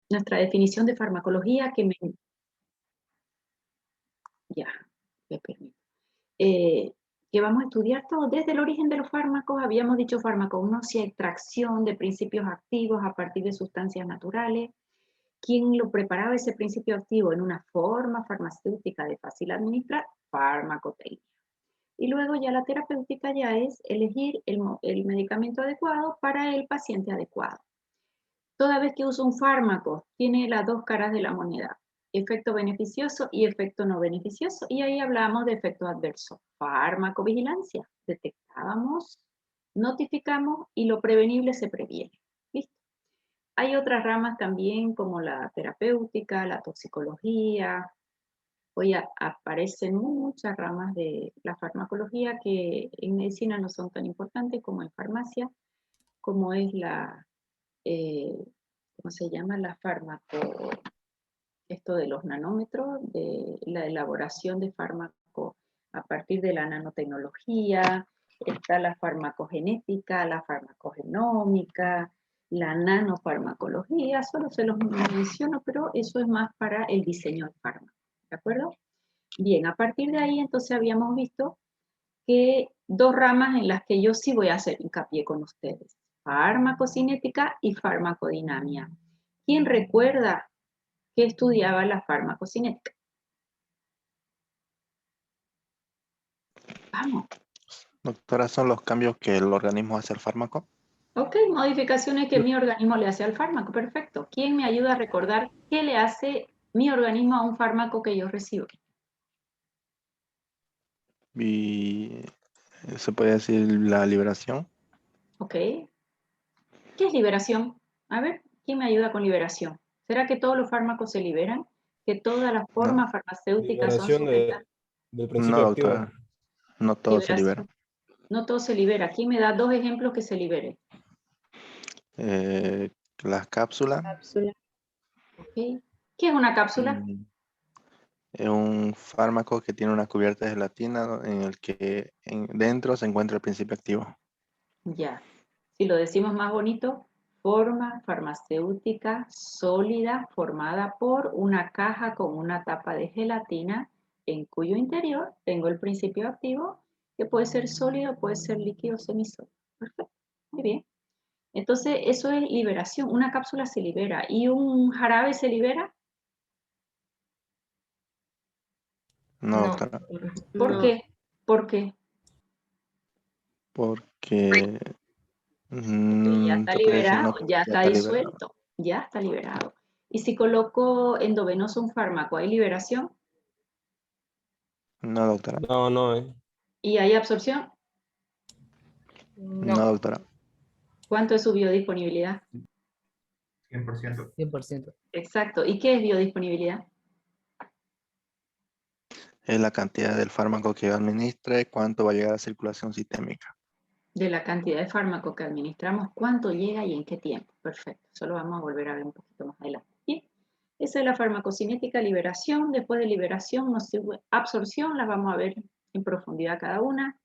nuestra definición de farmacología que me... Ya, me permito. Que vamos a estudiar todo desde el origen de los fármacos. Habíamos dicho farmacognosia, extracción de principios activos a partir de sustancias naturales. ¿Quién lo preparaba ese principio activo en una forma farmacéutica de fácil administrar? Farmacotecnia. Y luego ya la terapéutica ya es elegir el medicamento adecuado para el paciente adecuado. Toda vez que uso un fármaco, tiene las dos caras de la moneda, efecto beneficioso y efecto no beneficioso. Y ahí hablamos de efecto adverso. Farmacovigilancia. Detectábamos, notificamos y lo prevenible se previene. ¿Listo? Hay otras ramas también como la terapéutica, la toxicología. Hoy aparecen muchas ramas de la farmacología que en medicina no son tan importantes como en farmacia, como es la, ¿cómo se llama? La esto de los nanómetros, de la elaboración de fármacos a partir de la nanotecnología, está la farmacogenética, la farmacogenómica, la nanofarmacología, solo se los menciono, pero eso es más para el diseño de fármacos, ¿de acuerdo? Bien, a partir de ahí entonces habíamos visto que dos ramas en las que yo sí voy a hacer hincapié con ustedes, farmacocinética y farmacodinamia. ¿Quién recuerda que estudiaba la farmacocinética? Vamos. Doctora, ¿son los cambios que el organismo hace al fármaco? Ok, modificaciones que mi organismo le hace al fármaco, perfecto. ¿Quién me ayuda a recordar qué le hace mi organismo a un fármaco que yo recibo? Y se puede decir la liberación. Ok. ¿Qué es liberación? A ver, ¿quién me ayuda con liberación? ¿Será que todos los fármacos se liberan? ¿Que todas las No, formas farmacéuticas son Liberación sometidas del no, principio activo. doctora, no a todo se libera. liberación? No todo se libera. ¿Quién me da dos ejemplos que se libere? Las cápsulas. Cápsula. Ok. ¿Qué es una cápsula? Es un fármaco que tiene una cubierta de gelatina en el que dentro se encuentra el principio activo. Ya. Si lo decimos más bonito, forma farmacéutica sólida formada por una caja con una tapa de gelatina en cuyo interior tengo el principio activo que puede ser sólido, puede ser líquido, semisólido. Perfecto. Muy bien. Entonces, eso es liberación. Una cápsula se libera y un jarabe se libera. No, No. doctora, ¿Por No. qué? ¿Por qué? porque Porque ya está se puede decir liberado, no, ya ya está está liberado. disuelto, ya está liberado. Y si coloco endovenoso un fármaco, ¿hay liberación? No, doctora, No, no. ¿Y hay absorción? no, No. doctora. ¿Cuánto es su biodisponibilidad? 100%. 100%. Exacto. ¿Y qué es biodisponibilidad? Es la cantidad del fármaco que administra y cuánto va a llegar a circulación sistémica. De la cantidad de fármaco que administramos, cuánto llega y en qué tiempo. Perfecto. Eso lo vamos a volver a ver un poquito más adelante. Bien. Esa es la farmacocinética, liberación. Después de liberación, absorción, las vamos a ver en profundidad cada una.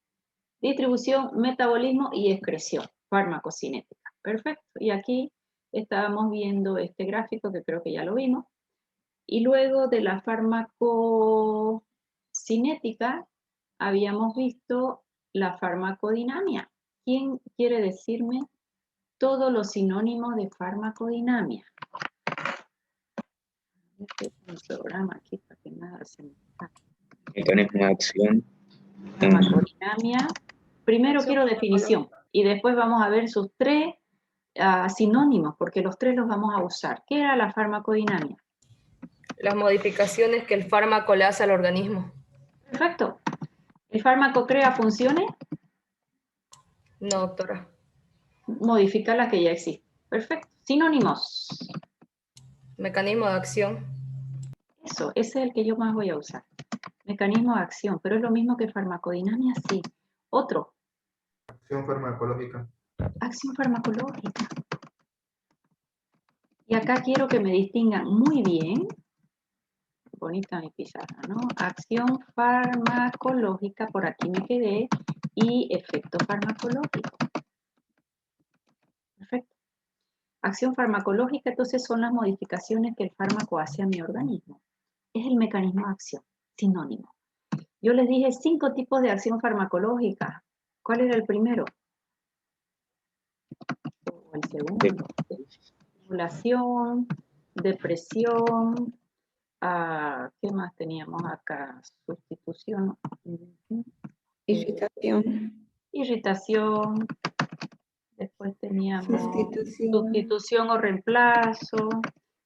Distribución, metabolismo y excreción, farmacocinética. Perfecto. Y aquí estábamos viendo este gráfico que creo que ya lo vimos. Y luego de la farmacocinética habíamos visto la farmacodinamia. ¿Quién quiere decirme todos los sinónimos de farmacodinamia? Un programa aquí para que nada se me escape. Mecanismo de acción. Farmacodinamia. Primero quiero definición y después vamos a ver sus tres sinónimos, porque los tres los vamos a usar. ¿Qué era la farmacodinamia? Las modificaciones que el fármaco le hace al organismo. Perfecto. ¿El fármaco crea funciones? No, doctora. Modifica las que ya existen. Perfecto. Sinónimos. Mecanismo de acción. Eso, ese es el que yo más voy a usar. Mecanismo de acción, pero es lo mismo que farmacodinamia, sí. Otro, Acción farmacológica. acción farmacológica. Y acá quiero que me distingan muy bien, bonita mi pizarra, ¿no? Acción farmacológica, por aquí me quedé, y efecto farmacológico. Perfecto. Acción farmacológica, entonces, son las modificaciones que el fármaco hace a mi organismo. Es el mecanismo de acción, sinónimo. Yo les dije 5 tipos de acción farmacológica. ¿Cuál era el primero? O el segundo. Estimulación, depresión, ¿qué más teníamos acá? Sustitución. Irritación. Irritación. Después teníamos sustitución o reemplazo.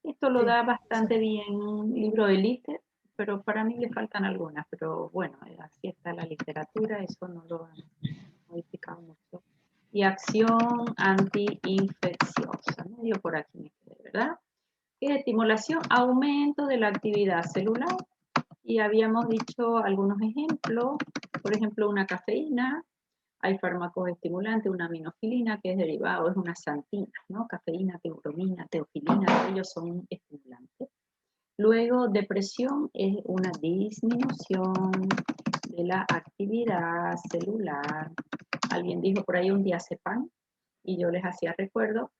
Esto lo da bastante bien un libro de Lister, pero para mí le faltan algunas. Pero bueno, así está la literatura, eso no lo han modificado mucho. Y acción antiinfecciosa. Medio por aquí me quedé, ¿verdad? ¿Qué es estimulación? Aumento de la actividad celular. Y habíamos dicho algunos ejemplos. Por ejemplo, una cafeína. Hay fármacos estimulantes, una aminofilina que es derivado, es una santina, ¿no? Cafeína, teobromina, teofilina, ellos son estimulantes. Luego, depresión es una disminución de la actividad celular. Alguien dijo por ahí un diazepam, y yo les hacía recuerdo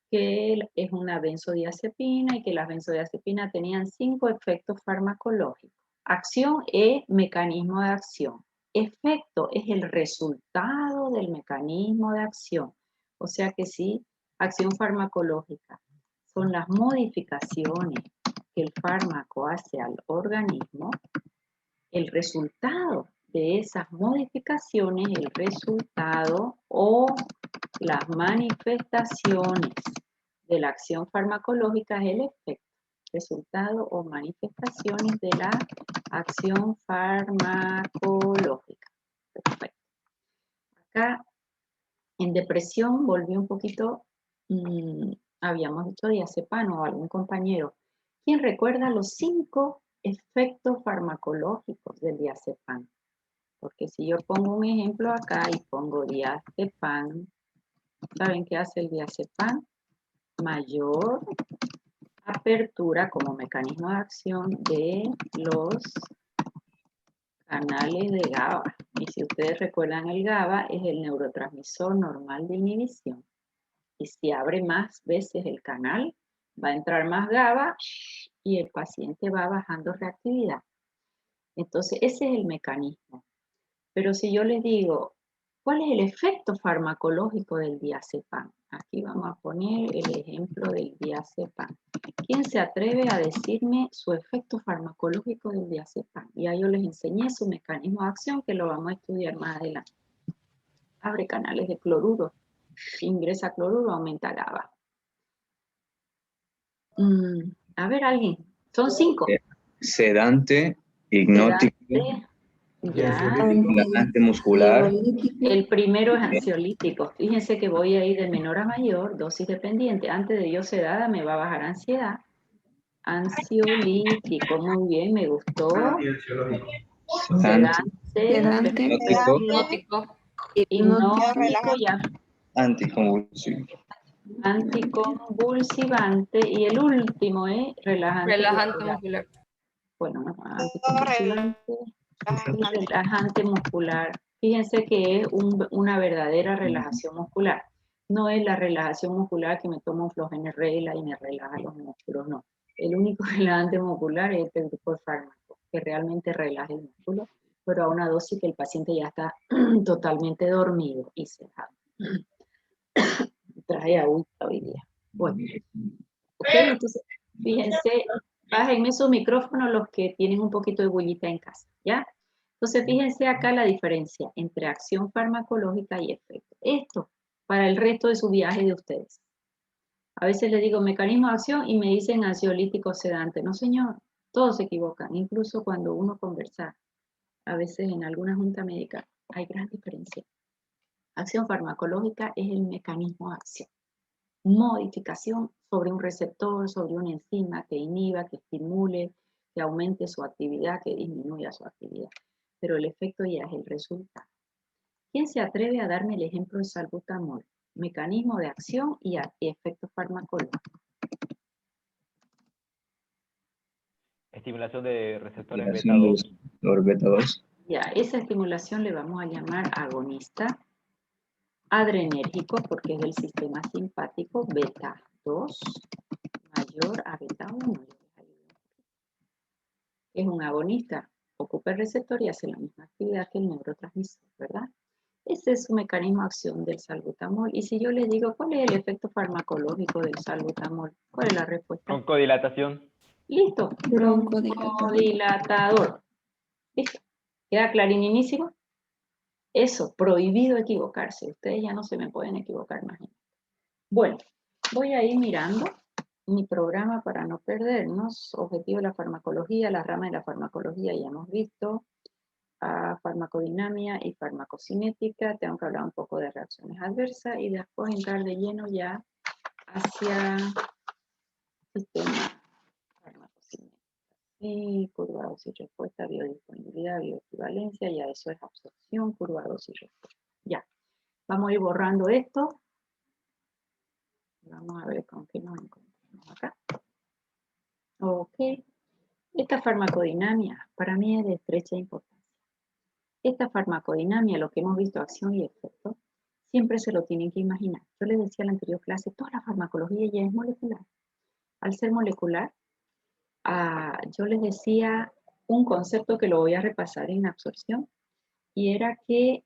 que es una benzodiazepina y que las benzodiazepinas tenían 5 efectos farmacológicos. Acción es mecanismo de acción. Efecto es el resultado del mecanismo de acción. O sea que sí, acción farmacológica son las modificaciones que el fármaco hace al organismo. El resultado de esas modificaciones, el resultado o las manifestaciones de la acción farmacológica es el efecto, resultado o manifestaciones de la acción farmacológica. Perfecto. Acá en depresión volví un poquito, habíamos dicho diazepam o algún compañero. ¿Quién recuerda los 5 efectos farmacológicos del diazepam? Porque si yo pongo un ejemplo acá y pongo diazepam, ¿saben qué hace el diazepam? Mayor apertura como mecanismo de acción de los canales de GABA. Y si ustedes recuerdan, el GABA es el neurotransmisor normal de inhibición. Y si abre más veces el canal, va a entrar más GABA y el paciente va bajando reactividad. Entonces, ese es el mecanismo. Pero si yo les digo, ¿cuál es el efecto farmacológico del diazepam? Aquí vamos a poner el ejemplo del diazepam. ¿Quién se atreve a decirme su efecto farmacológico del diazepam? Ya yo les enseñé su mecanismo de acción, que lo vamos a estudiar más adelante. Abre canales de cloruro. Ingresa cloruro, aumenta GABA. A ver, alguien. Son 5. Sedante, hipnótico, Ya. relajante muscular. El primero es ansiolítico. Fíjense que voy a ir de menor a mayor, dosis dependiente. Antes de yo sedada me va a bajar ansiedad. Ansiolítico, muy bien, me gustó. Sedante, Hipnótico. hipnótico, ya. Anticonvulsivo. Anticonvulsivante. Y el último es relajante. Relajante muscular. muscular. Bueno, no, anticonvulsivante y relajante muscular. Fíjense que es una verdadera relajación muscular. No es la relajación muscular que me tomo un Flogen Regla y me relaja los músculos, no. El único relajante muscular es el tipo de fármaco, que realmente relaja el músculo, pero a una dosis que el paciente ya está totalmente dormido y cerrado. Traje agüita hoy día. Bueno, ok, entonces, fíjense, bájenme su micrófono los que tienen un poquito de bullita en casa, ¿ya? Entonces, fíjense acá la diferencia entre acción farmacológica y efecto. Esto para el resto de su viaje de ustedes. A veces les digo mecanismo de acción y me dicen ansiolítico sedante. No, señor, todos se equivocan, incluso cuando uno conversa. A veces en alguna junta médica hay gran diferencia. Acción farmacológica es el mecanismo de acción. Modificación sobre un receptor, sobre una enzima que inhiba, que estimule, que aumente su actividad, que disminuya su actividad. Pero el efecto ya es el resultado. ¿Quién se atreve a darme el ejemplo de salbutamol? Mecanismo de acción y efecto farmacológico. Estimulación de receptores beta Estimulación 2. beta 2. Ya, esa estimulación le vamos a llamar agonista, adrenérgico porque es del sistema simpático beta. 2 mayor a beta 1. Es un agonista, ocupa el receptor y hace la misma actividad que el neurotransmisor, ¿verdad? Ese es su mecanismo de acción del salbutamol. Y si yo le digo, ¿cuál es el efecto farmacológico del salbutamol? ¿Cuál es la respuesta? Broncodilatación. Listo. Broncodilatador. ¿Listo? ¿Queda clarinísimo? Eso, prohibido equivocarse. Ustedes ya no se me pueden equivocar más. Bueno, voy a ir mirando mi programa para no perdernos. Objetivo de la farmacología, la rama de la farmacología ya hemos visto. Farmacodinamia y farmacocinética. Tengo que hablar un poco de reacciones adversas y después entrar de lleno ya hacia sistema farmacocinético. Y curva dosis respuesta, biodisponibilidad, bioequivalencia, ya eso es absorción, curva dosis respuesta. Ya, vamos a ir borrando esto. Vamos a ver con qué nos encontramos acá. Ok, esta farmacodinamia para mí es de estrecha importancia. Esta farmacodinamia, lo que hemos visto, acción y efecto, siempre se lo tienen que imaginar. Yo les decía en la anterior clase, toda la farmacología ya es molecular. Al ser molecular, yo les decía un concepto que lo voy a repasar en absorción, y era que,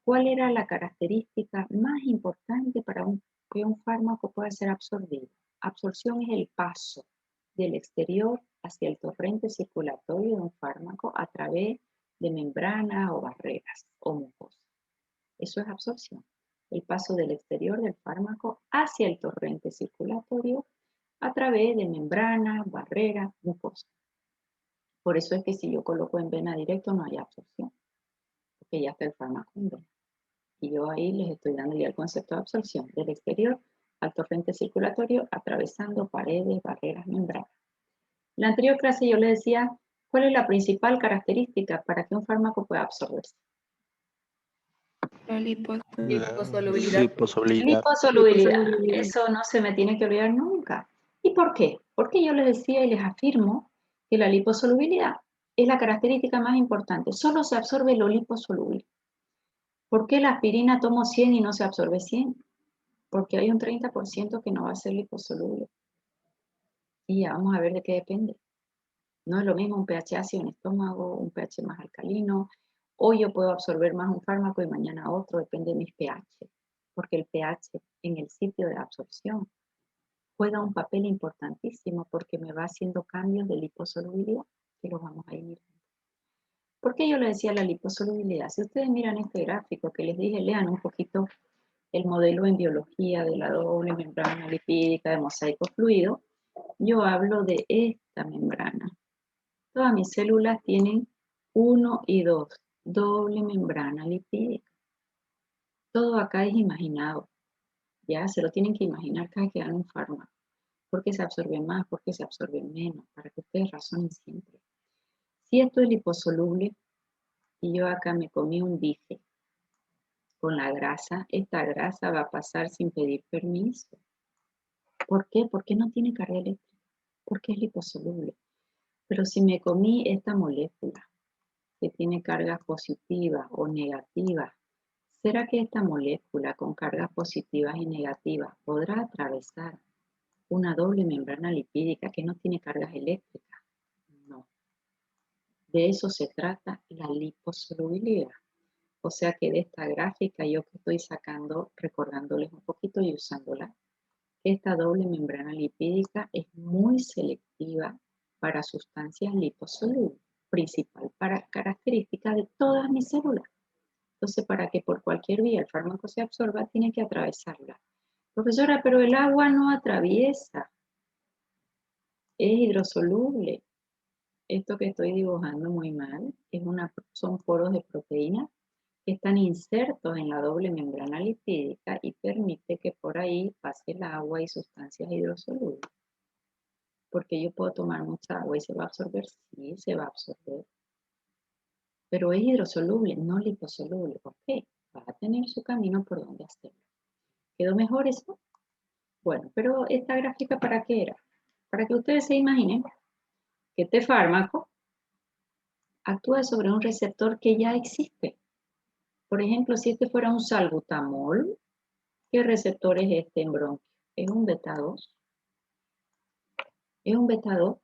¿cuál era la característica más importante para que un fármaco pueda ser absorbido? Absorción es el paso del exterior hacia el torrente circulatorio de un fármaco a través de membranas o barreras o mucosas. Eso es absorción. El paso del exterior del fármaco hacia el torrente circulatorio a través de membranas, barreras, mucosas. Por eso es que si yo coloco en vena directo no hay absorción, porque ya está el fármaco en vena. Y yo ahí les estoy dando ya el concepto de absorción del exterior al torrente circulatorio atravesando paredes, barreras, membranas. En la anterior clase yo les decía, ¿cuál es la principal característica para que un fármaco pueda absorberse? La Liposolubilidad. Liposolubilidad. Eso no se me tiene que olvidar nunca. ¿Y por qué? Porque yo les decía y les afirmo que la liposolubilidad es la característica más importante. Solo se absorbe lo liposoluble. ¿Por qué la aspirina tomo 100 y no se absorbe 100? Porque hay un 30% que no va a ser liposoluble. Y ya vamos a ver de qué depende. No es lo mismo un pH ácido en el estómago, un pH más alcalino. Hoy yo puedo absorber más un fármaco y mañana otro, depende de mis pH. Porque el pH en el sitio de absorción juega un papel importantísimo porque me va haciendo cambios de liposolubilidad, que los vamos a ir mirando. ¿Por qué yo le decía la liposolubilidad? Si ustedes miran este gráfico que les dije, lean un poquito el modelo en biología de la doble membrana lipídica de mosaico fluido, yo hablo de esta membrana. Todas mis células tienen 1 y 2, doble membrana lipídica. Todo acá es imaginado. Ya se lo tienen que imaginar cada que dan un fármaco. ¿Por qué se absorbe más? ¿Por qué se absorbe menos? Para que ustedes razonen siempre. Si esto es liposoluble y yo acá me comí un bife con la grasa, esta grasa va a pasar sin pedir permiso. ¿Por qué? Porque no tiene carga eléctrica. Porque es liposoluble. Pero si me comí esta molécula que tiene cargas positivas o negativas, ¿será que esta molécula con cargas positivas y negativas podrá atravesar una doble membrana lipídica que no tiene cargas eléctricas? No. De eso se trata la liposolubilidad. O sea que de esta gráfica yo que estoy sacando, recordándoles un poquito y usándola, esta doble membrana lipídica es muy selectiva para sustancias liposolubles, principal característica de todas mis células. Entonces, para que por cualquier vía el fármaco se absorba, tiene que atravesarla. Profesora, pero el agua no atraviesa, es hidrosoluble. Esto que estoy dibujando muy mal son poros de proteína que están insertos en la doble membrana lipídica y permite que por ahí pase el agua y sustancias hidrosolubles. Porque yo puedo tomar mucha agua y se va a absorber, sí, se va a absorber. Pero es hidrosoluble, no liposoluble. ¿Por qué? Va a tener su camino por donde hacerlo. ¿Quedó mejor eso? Bueno, pero esta gráfica ¿para qué era? Para que ustedes se imaginen que este fármaco actúa sobre un receptor que ya existe. Por ejemplo, si este fuera un salbutamol, ¿qué receptor es este en bronquio? es un beta 2. Es un beta 2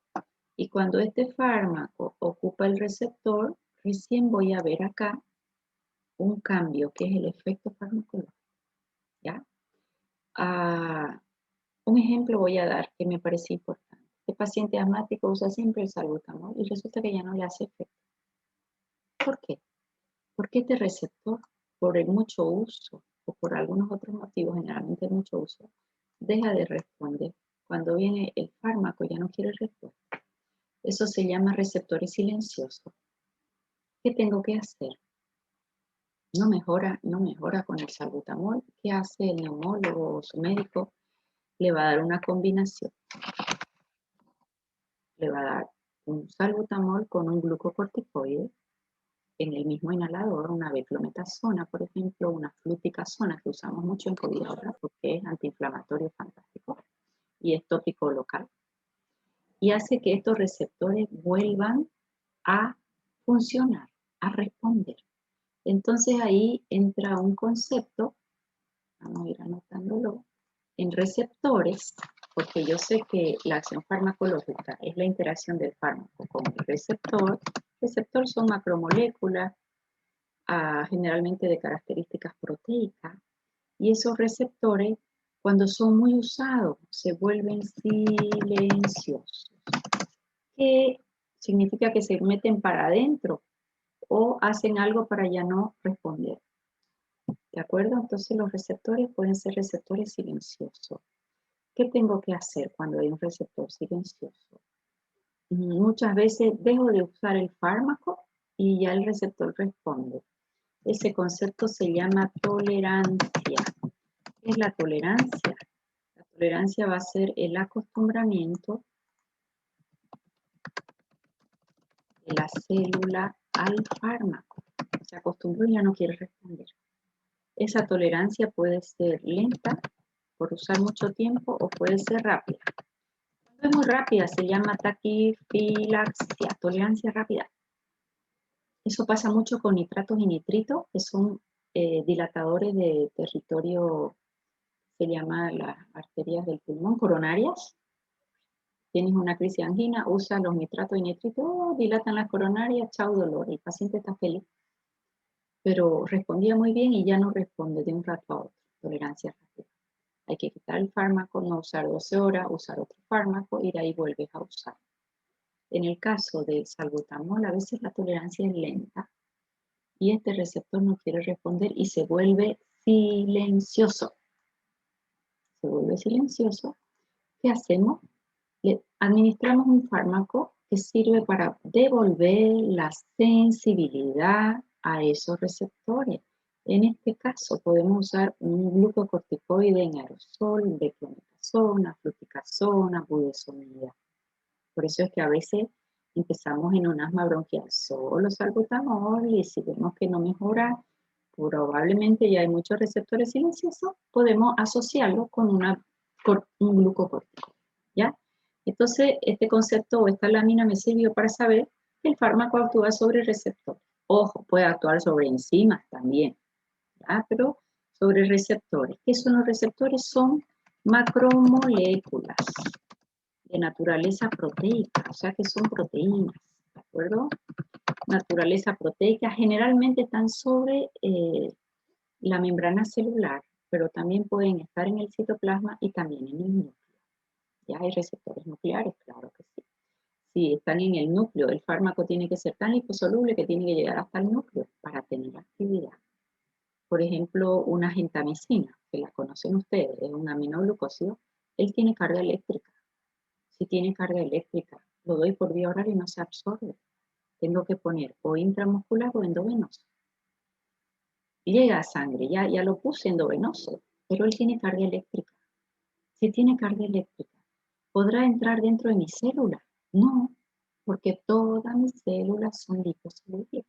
y cuando este fármaco ocupa el receptor, recién voy a ver acá un cambio que es el efecto farmacológico. ¿Ya? Un ejemplo voy a dar que me parece importante. Este paciente asmático usa siempre el salbutamol y resulta que ya no le hace efecto. ¿Por qué? Porque este receptor, por el mucho uso o por algunos otros motivos, generalmente el mucho uso, deja de responder. Cuando viene el fármaco ya no quiere responder. Eso se llama receptores silenciosos. ¿Qué tengo que hacer? No mejora con el salbutamol. ¿Qué hace el neumólogo o su médico? Le va a dar una combinación. Le va a dar un salbutamol con un glucocorticoide en el mismo inhalador, una beclometasona, por ejemplo, una fluticasona que usamos mucho en COVID ahora porque es antiinflamatorio fantástico y es tópico local. Y hace que estos receptores vuelvan a funcionar, a responder. Entonces ahí entra un concepto, vamos a ir anotándolo, en receptores, porque yo sé que la acción farmacológica es la interacción del fármaco con el receptor. Receptor son macromoléculas, generalmente de características proteicas, y esos receptores, cuando son muy usados, se vuelven silenciosos, que significa que se meten para adentro o hacen algo para ya no responder. ¿De acuerdo? Entonces los receptores pueden ser receptores silenciosos. ¿Qué tengo que hacer cuando hay un receptor silencioso? Muchas veces dejo de usar el fármaco y ya el receptor responde. Ese concepto se llama tolerancia. ¿Qué es la tolerancia? La tolerancia va a ser el acostumbramiento de la célula al fármaco. Se acostumbró y ya no quiere responder. Esa tolerancia puede ser lenta, por usar mucho tiempo, o puede ser rápida. Cuando es muy rápida se llama taquifilaxia, tolerancia rápida. Eso pasa mucho con nitratos y nitritos, que son dilatadores de territorio, se llama las arterias del pulmón, coronarias. Tienes una crisis de angina, usa los nitratos y nitritos, dilatan las coronarias, chau dolor, el paciente está feliz. Pero respondía muy bien y ya no responde de un rato a otro, tolerancia rápida. Hay que quitar el fármaco, no usar 12 horas, usar otro fármaco y de ahí vuelves a usar. En el caso del salbutamol, a veces la tolerancia es lenta y este receptor no quiere responder y se vuelve silencioso. Se vuelve silencioso. ¿Qué hacemos? Le administramos un fármaco que sirve para devolver la sensibilidad a esos receptores. En este caso podemos usar un glucocorticoide en aerosol, beclometasona, fluticasona, budesonida. Por eso es que a veces empezamos en un asma bronquial solo salbutamol y si vemos que no mejora, probablemente ya hay muchos receptores silenciosos, podemos asociarlo con un glucocorticoide, ¿ya? Entonces, este concepto o esta lámina me sirvió para saber que el fármaco actúa sobre receptores. Ojo, puede actuar sobre enzimas también, ¿ya? Pero sobre receptores. ¿Qué son los receptores? Son macromoléculas de naturaleza proteica, o sea que son proteínas, ¿de acuerdo? Naturaleza proteica, generalmente están sobre la membrana celular, pero también pueden estar en el citoplasma y también en el núcleo. Ya hay receptores nucleares, claro que sí. Si están en el núcleo, el fármaco tiene que ser tan liposoluble que tiene que llegar hasta el núcleo para tener actividad. Por ejemplo, una gentamicina, que la conocen ustedes, es un aminoglucósido, él tiene carga eléctrica. Si tiene carga eléctrica, lo doy por vía oral y no se absorbe. Tengo que poner o intramuscular o endovenoso. Llega a sangre, ya lo puse endovenoso, pero él tiene carga eléctrica. Si tiene carga eléctrica, ¿podrá entrar dentro de mi célula? No, porque todas mis células son liposolubles.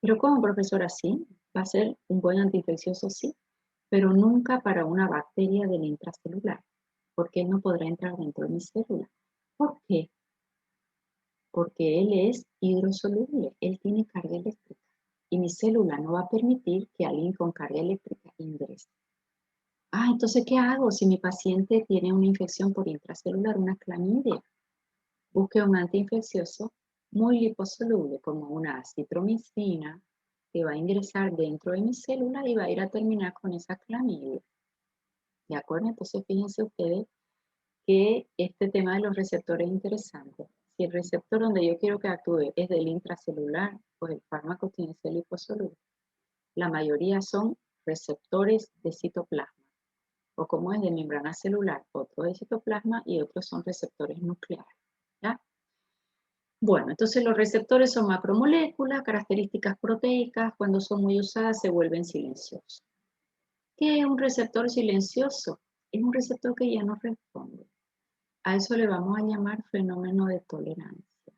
Pero como profesora sí, va a ser un buen antiinfeccioso sí, pero nunca para una bacteria del intracelular, porque él no podrá entrar dentro de mi célula. ¿Por qué? Porque él es hidrosoluble, él tiene carga eléctrica y mi célula no va a permitir que alguien con carga eléctrica ingrese. Entonces, ¿qué hago si mi paciente tiene una infección por intracelular, una clamidia? Busque un antiinfeccioso muy liposoluble, como una acitromicina, que va a ingresar dentro de mi célula y va a ir a terminar con esa clamidia. ¿De acuerdo? Entonces, fíjense ustedes que este tema de los receptores es interesante. Si el receptor donde yo quiero que actúe es del intracelular, pues el fármaco tiene que ser liposoluble. La mayoría son receptores de citoplasma, o como es de membrana celular, otro de citoplasma y otros son receptores nucleares. ¿Ya? Bueno, entonces los receptores son macromoléculas, características proteicas, cuando son muy usadas se vuelven silenciosos. ¿Qué es un receptor silencioso? Es un receptor que ya no responde. A eso le vamos a llamar fenómeno de tolerancia.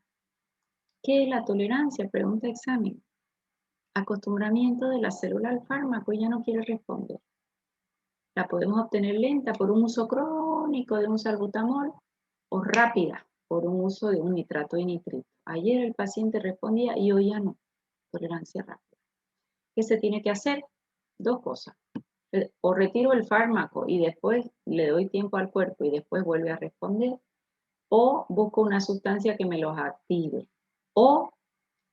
¿Qué es la tolerancia? Pregunta examen. Acostumbramiento de la célula al fármaco y ya no quiere responder. La podemos obtener lenta por un uso crónico de un salbutamol o rápida por un uso de un nitrato de nitrito. Ayer el paciente respondía y hoy ya no. Tolerancia rápida. ¿Qué se tiene que hacer? Dos cosas. O retiro el fármaco y después le doy tiempo al cuerpo y después vuelve a responder, o busco una sustancia que me los active. O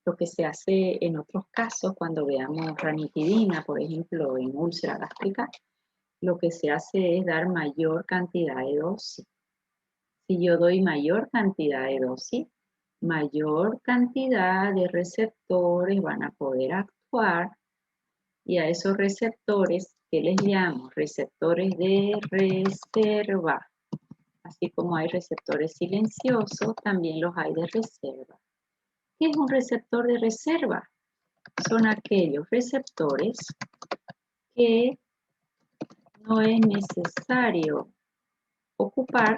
lo que se hace en otros casos, cuando veamos ranitidina, por ejemplo, en úlcera gástrica, lo que se hace es dar mayor cantidad de dosis. Si yo doy mayor cantidad de dosis, mayor cantidad de receptores van a poder actuar y a esos receptores, ¿qué les llamo? Receptores de reserva. Así como hay receptores silenciosos, también los hay de reserva. ¿Qué es un receptor de reserva? Son aquellos receptores que no es necesario ocupar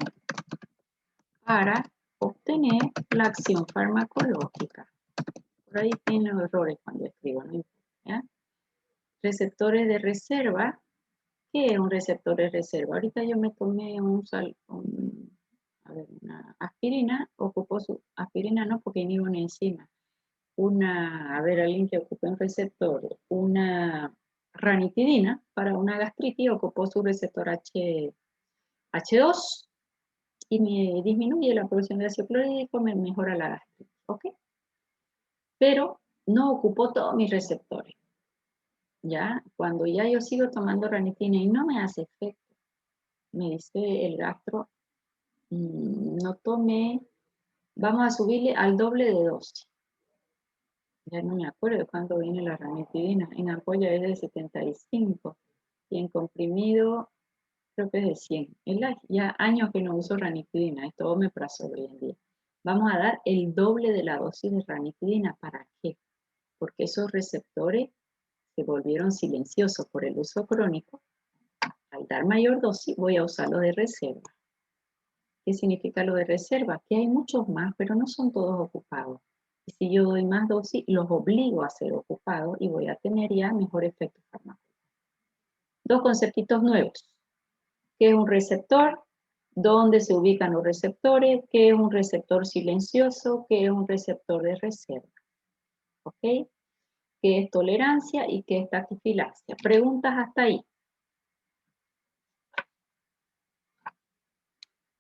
para obtener la acción farmacológica. Por ahí tiene errores cuando escribo, ¿no? ¿Ya? Receptores de reserva. ¿Qué es un receptor de reserva? Ahorita yo me tomé una aspirina, ocupó su aspirina, no porque inhibe una enzima. Alguien que ocupe un receptor, una ranitidina para una gastritis, ocupó su receptor H2 y me disminuye la producción de ácido clorhídrico, me mejora la gastritis, ¿ok? Pero no ocupó todos mis receptores. Ya, cuando ya yo sigo tomando ranitidina y no me hace efecto, me dice el gastro, no tome, vamos a subirle al doble de dosis. Ya no me acuerdo de cuándo viene la ranitidina. En ampolla es de 75 y en comprimido creo que es de 100. Ya años que no uso ranitidina, es todo omeprazol hoy en día. Vamos a dar el doble de la dosis de ranitidina. ¿Para qué? Porque esos receptores se volvieron silenciosos por el uso crónico. Al dar mayor dosis voy a usarlo de reserva. ¿Qué significa lo de reserva? Que hay muchos más, pero no son todos ocupados. Y si yo doy más dosis, los obligo a ser ocupados y voy a tener ya mejor efecto farmacológico. Dos conceptitos nuevos. ¿Qué es un receptor? ¿Dónde se ubican los receptores? ¿Qué es un receptor silencioso? ¿Qué es un receptor de reserva? ¿Ok? ¿Qué es tolerancia y qué es taquifilaxia? Preguntas hasta ahí.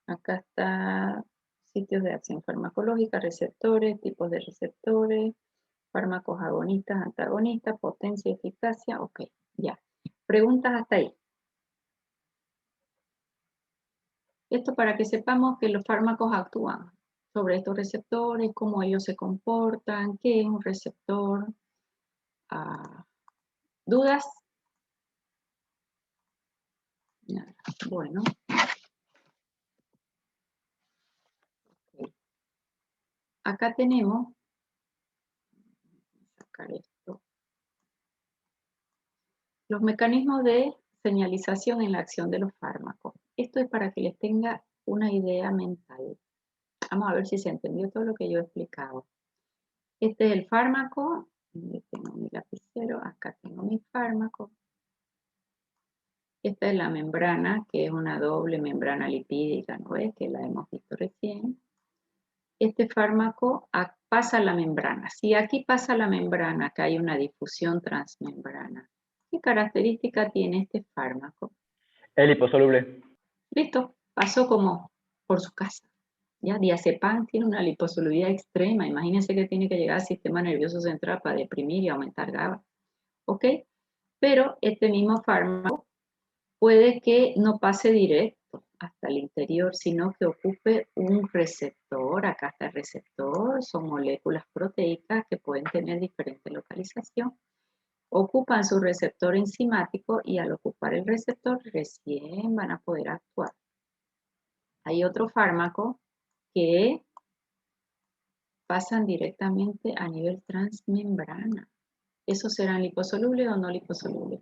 Acá está sitios de acción farmacológica, receptores, tipos de receptores, fármacos agonistas, antagonistas, potencia, eficacia, ok, ya. Preguntas hasta ahí. Esto para que sepamos que los fármacos actúan sobre estos receptores, cómo ellos se comportan, qué es un receptor. ¿Dudas? Nada. Bueno. Okay. Acá tenemos, voy a sacar esto, los mecanismos de señalización en la acción de los fármacos. Esto es para que les tenga una idea mental. Vamos a ver si se entendió todo lo que yo he explicado. Este es el fármaco. Tengo mi lapicero. Acá tengo mi fármaco. Esta es la membrana, que es una doble membrana lipídica, ¿no ves? Que la hemos visto recién. Este fármaco pasa la membrana. Si aquí pasa la membrana, acá hay una difusión transmembrana. ¿Qué característica tiene este fármaco? Es liposoluble. Listo, pasó como por su casa. Ya, diazepam tiene una liposolubilidad extrema. Imagínense que tiene que llegar al sistema nervioso central para deprimir y aumentar GABA. ¿Ok? Pero este mismo fármaco puede que no pase directo hasta el interior, sino que ocupe un receptor. Acá está el receptor, son moléculas proteicas que pueden tener diferente localización. Ocupan su receptor enzimático y al ocupar el receptor recién van a poder actuar. Hay otro fármaco que pasan directamente a nivel transmembrana. ¿Esos serán liposolubles o no liposolubles?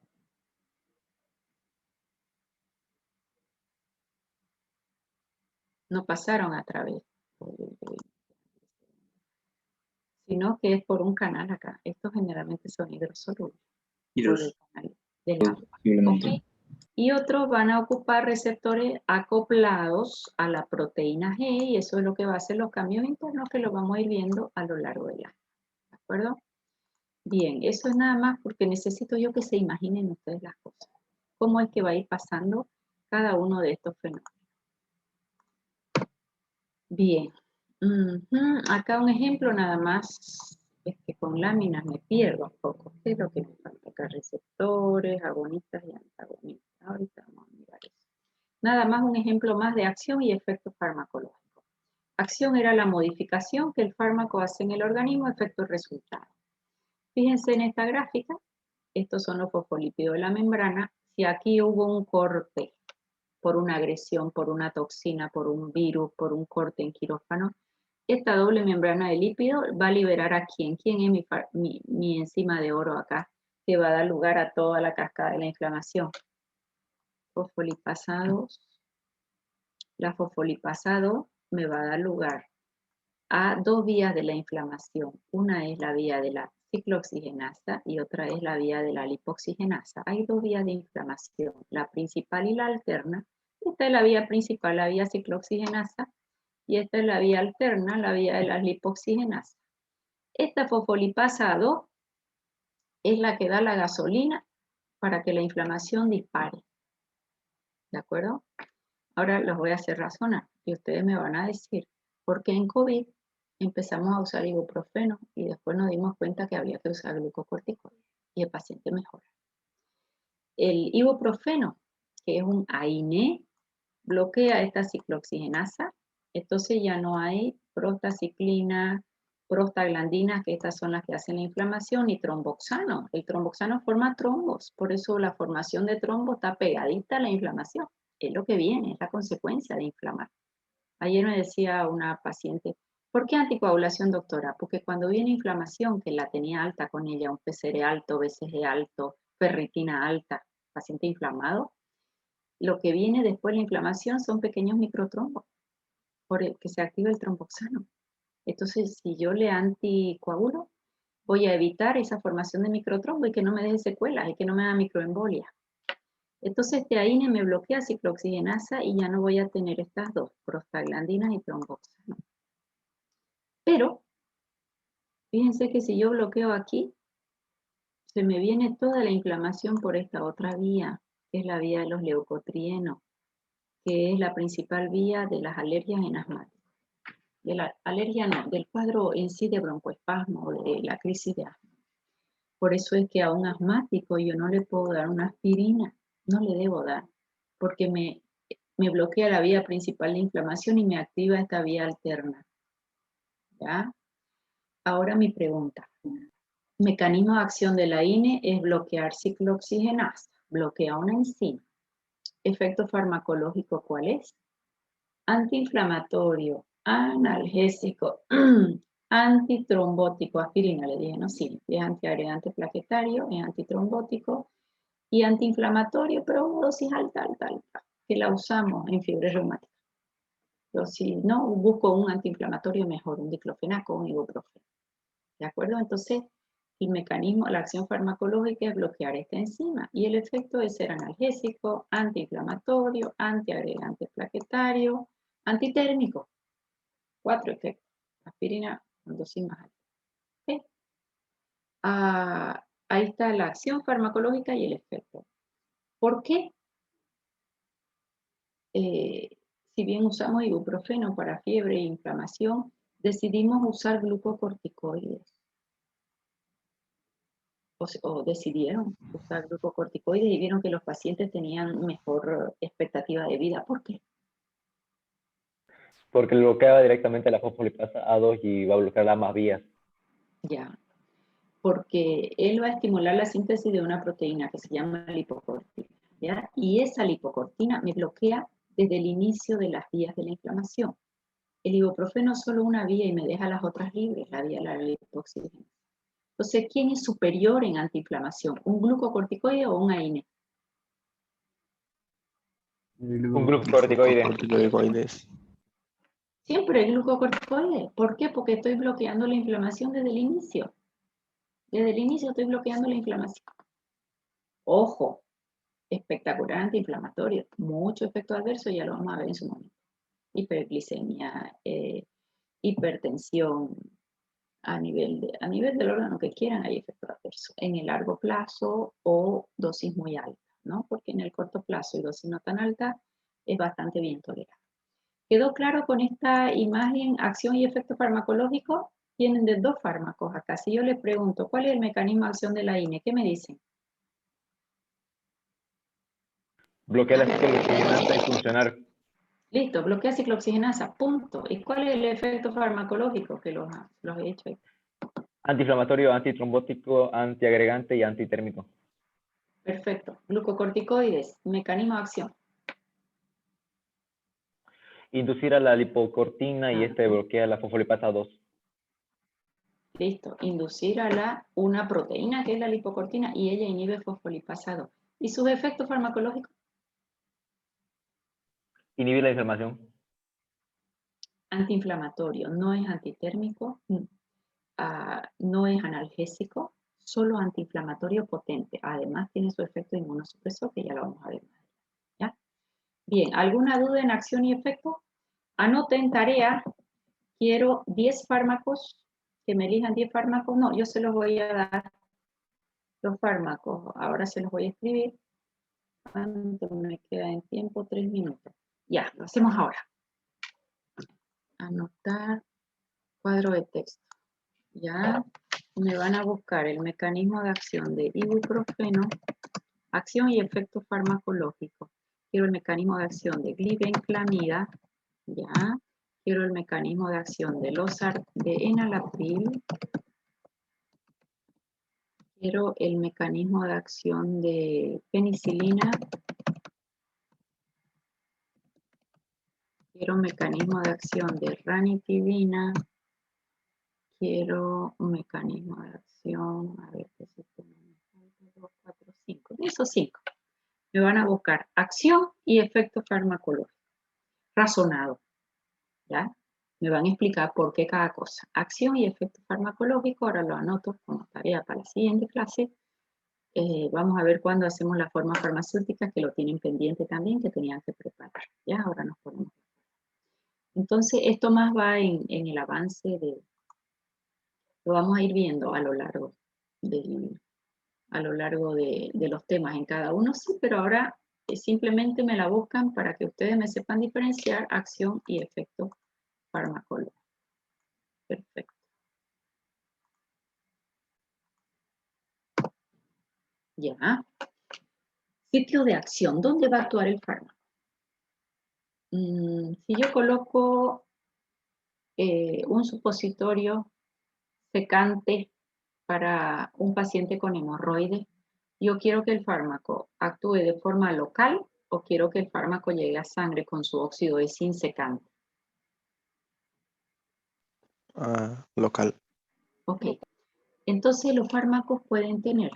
No pasaron a través, sino que es por un canal acá. Estos generalmente son hidrosolubles por el canal del agua. Posiblemente. ¿Ok? Y otros van a ocupar receptores acoplados a la proteína G y eso es lo que va a hacer los cambios internos que lo vamos a ir viendo a lo largo del año. ¿De acuerdo? Bien, eso es nada más porque necesito yo que se imaginen ustedes las cosas. Cómo es que va a ir pasando cada uno de estos fenómenos. Bien. Acá un ejemplo nada más. Es que con láminas me pierdo un poco. ¿Qué es lo que me falta acá? Receptores, agonistas y antagonistas. Ahorita vamos a mirar eso. Nada más un ejemplo más de acción y efecto farmacológico. Acción era la modificación que el fármaco hace en el organismo, efecto resultado. Fíjense en esta gráfica, estos son los fosfolípidos de la membrana. Si aquí hubo un corte por una agresión, por una toxina, por un virus, por un corte en quirófano, esta doble membrana de lípido va a liberar a quién. ¿Quién es mi enzima de oro acá? Que va a dar lugar a toda la cascada de la inflamación. Fosfolipasados. La fosfolipasado me va a dar lugar a dos vías de la inflamación. Una es la vía de la ciclooxigenasa y otra es la vía de la lipoxigenasa. Hay dos vías de inflamación, la principal y la alterna. Esta es la vía principal, la vía ciclooxigenasa, y esta es la vía alterna, la vía de la lipoxigenasa. Esta fosfolipasa 2 es la que da la gasolina para que la inflamación dispare. ¿De acuerdo? Ahora los voy a hacer razonar y ustedes me van a decir, ¿por qué en COVID empezamos a usar ibuprofeno y después nos dimos cuenta que había que usar glucocorticoides y el paciente mejora? El ibuprofeno, que es un AINE, bloquea esta ciclooxigenasa, entonces ya no hay prostaciclina, prostaglandinas, que estas son las que hacen la inflamación, y tromboxano. El tromboxano forma trombos, por eso la formación de trombos está pegadita a la inflamación. Es lo que viene, es la consecuencia de inflamar. Ayer me decía una paciente, ¿por qué anticoagulación, doctora? Porque cuando viene inflamación, que la tenía alta con ella, un PCR alto, BCG alto, ferritina alta, paciente inflamado, lo que viene después de la inflamación son pequeños microtrombos, por el que se activa el tromboxano. Entonces, si yo le anticoagulo, voy a evitar esa formación de microtrombo y que no me deje secuelas y que no me haga microembolia. Entonces, este AINE me bloquea ciclooxigenasa y ya no voy a tener estas dos, prostaglandinas y tromboxano. Pero, fíjense que si yo bloqueo aquí, se me viene toda la inflamación por esta otra vía, que es la vía de los leucotrienos, que es la principal vía de las alergias en asmáticos. De la alergia no, del cuadro en sí de broncoespasmo, de la crisis de asma. Por eso es que a un asmático yo no le puedo dar una aspirina, no le debo dar, porque me bloquea la vía principal de inflamación y me activa esta vía alterna. ¿Ya? Ahora mi pregunta. Mecanismo de acción de la INE es bloquear ciclooxigenasa, bloquea una enzima. ¿Efecto farmacológico cuál es? Antiinflamatorio, analgésico, antitrombótico, aspirina, le dije, no, sí, es antiagregante plaquetario, es antitrombótico y antiinflamatorio, pero una dosis alta, que la usamos en fiebre reumática. Pero si no, busco un antiinflamatorio mejor, un diclofenaco o un ibuprofeno. ¿De acuerdo? Entonces, el mecanismo, la acción farmacológica es bloquear esta enzima y el efecto es ser analgésico, antiinflamatorio, antiagregante plaquetario, antitérmico. 4 efectos. Aspirina con dosis más alta. ¿Okay? Ahí está la acción farmacológica y el efecto. ¿Por qué si bien usamos ibuprofeno para fiebre e inflamación, decidimos usar glucocorticoides. O decidieron usar glucocorticoides y vieron que los pacientes tenían mejor expectativa de vida. ¿Por qué? Porque bloquea directamente la fosfolipasa A2 y va a bloquear las más vías. Ya, porque él va a estimular la síntesis de una proteína que se llama lipocortina, ¿ya? Y esa lipocortina me bloquea desde el inicio de las vías de la inflamación. El ibuprofeno es solo una vía y me deja las otras libres, la vía de la lipoxigena. Entonces, ¿quién es superior en antiinflamación? ¿Un glucocorticoide o un AINE? Un glucocorticoide. Corticoides. Siempre el glucocorticoide. ¿Por qué? Porque estoy bloqueando la inflamación desde el inicio. Desde el inicio estoy bloqueando la inflamación. Ojo, espectacular antiinflamatorio. Mucho efecto adverso, ya lo vamos a ver en su momento. Hiperglicemia, hipertensión, a nivel del órgano que quieran hay efectos adversos. En el largo plazo o dosis muy alta, ¿no? Porque en el corto plazo y dosis no tan alta es bastante bien tolerado. ¿Quedó claro con esta imagen, acción y efecto farmacológico? Tienen de 2 fármacos acá. Si yo les pregunto, ¿cuál es el mecanismo de acción de la INE? ¿Qué me dicen? Bloquea la ciclooxigenasa y funcionar. Listo, bloquea ciclooxigenasa, punto. ¿Y cuál es el efecto farmacológico que los he hecho ahí? Antiinflamatorio, antitrombótico, antiagregante y antitérmico. Perfecto. Glucocorticoides, mecanismo de acción. Inducir a la lipocortina y bloquea la fosfolipasa 2. Listo. Inducir a una proteína que es la lipocortina y ella inhibe fosfolipasa 2. ¿Y sus efectos farmacológicos? Inhibir la inflamación. Antiinflamatorio, no es antitérmico, no es analgésico, solo antiinflamatorio potente. Además tiene su efecto inmunosupresor, que ya lo vamos a ver más. ¿Ya? Bien, ¿alguna duda en acción y efecto? Anoten tarea, quiero 10 fármacos, que me elijan 10 fármacos. No, yo se los voy a dar, los fármacos. Ahora se los voy a escribir. ¿Cuánto me queda en tiempo? 3 minutos. Ya, lo hacemos ahora. Anotar cuadro de texto. Ya me van a buscar el mecanismo de acción de ibuprofeno, acción y efecto farmacológico. Quiero el mecanismo de acción de glibenclamida, ya. Quiero el mecanismo de acción de enalapril. Quiero el mecanismo de acción de penicilina. Quiero mecanismo de acción de ranitidina. Quiero un mecanismo de acción, a ver qué sistema me falta, 2, 4, 5. Esos 5. Me van a buscar acción y efecto farmacológico. Razonado. ¿Ya? Me van a explicar por qué cada cosa. Acción y efecto farmacológico, ahora lo anoto como tarea para la siguiente clase. Vamos a ver cuándo hacemos la forma farmacéutica, que lo tienen pendiente también, que tenían que preparar. Ya, ahora nos ponemos. Entonces, esto más va en el avance de... Lo vamos a ir viendo a lo largo de los temas en cada uno, sí, pero ahora simplemente me la buscan para que ustedes me sepan diferenciar acción y efecto farmacológico. Perfecto. Ya. Sitio de acción. ¿Dónde va a actuar el fármaco? Si yo coloco un supositorio secante para un paciente con hemorroides, yo quiero que el fármaco actúe de forma local o quiero que el fármaco llegue a sangre con su óxido de zinc secante. Local. Ok. Entonces los fármacos pueden tener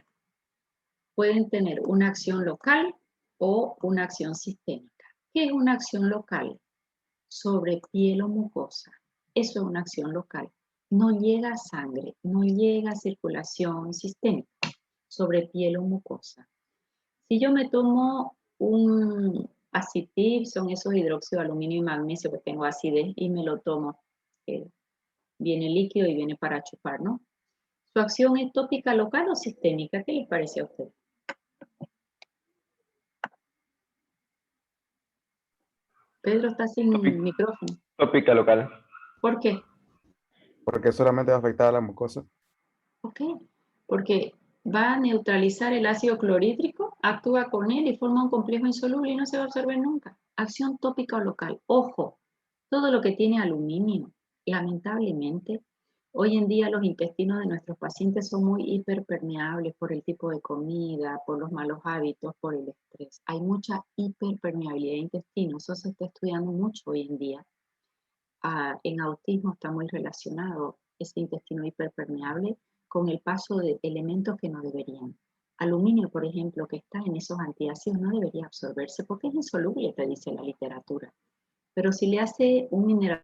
una acción local o una acción sistémica. ¿Qué es una acción local? Sobre piel o mucosa. Eso es una acción local. No llega a sangre, no llega a circulación sistémica, sobre piel o mucosa. Si yo me tomo un Acitib, son esos hidróxido de aluminio y magnesio que tengo acidez y me lo tomo, viene líquido y viene para chupar, ¿no? ¿Su acción es tópica local o sistémica? ¿Qué les parece a ustedes? Pedro está sin micrófono. Tópica local. ¿Por qué? Porque solamente va a afectar a la mucosa. Ok, porque va a neutralizar el ácido clorhídrico, actúa con él y forma un complejo insoluble y no se va a absorber nunca. Acción tópica o local. Ojo, todo lo que tiene aluminio, lamentablemente, hoy en día los intestinos de nuestros pacientes son muy hiperpermeables por el tipo de comida, por los malos hábitos, por el estrés. Hay mucha hiperpermeabilidad de intestinos, eso se está estudiando mucho hoy en día. En autismo está muy relacionado ese intestino hiperpermeable con el paso de elementos que no deberían. Aluminio, por ejemplo, que está en esos antiácidos, no debería absorberse porque es insoluble, te dice la literatura. Pero si le hace un mineral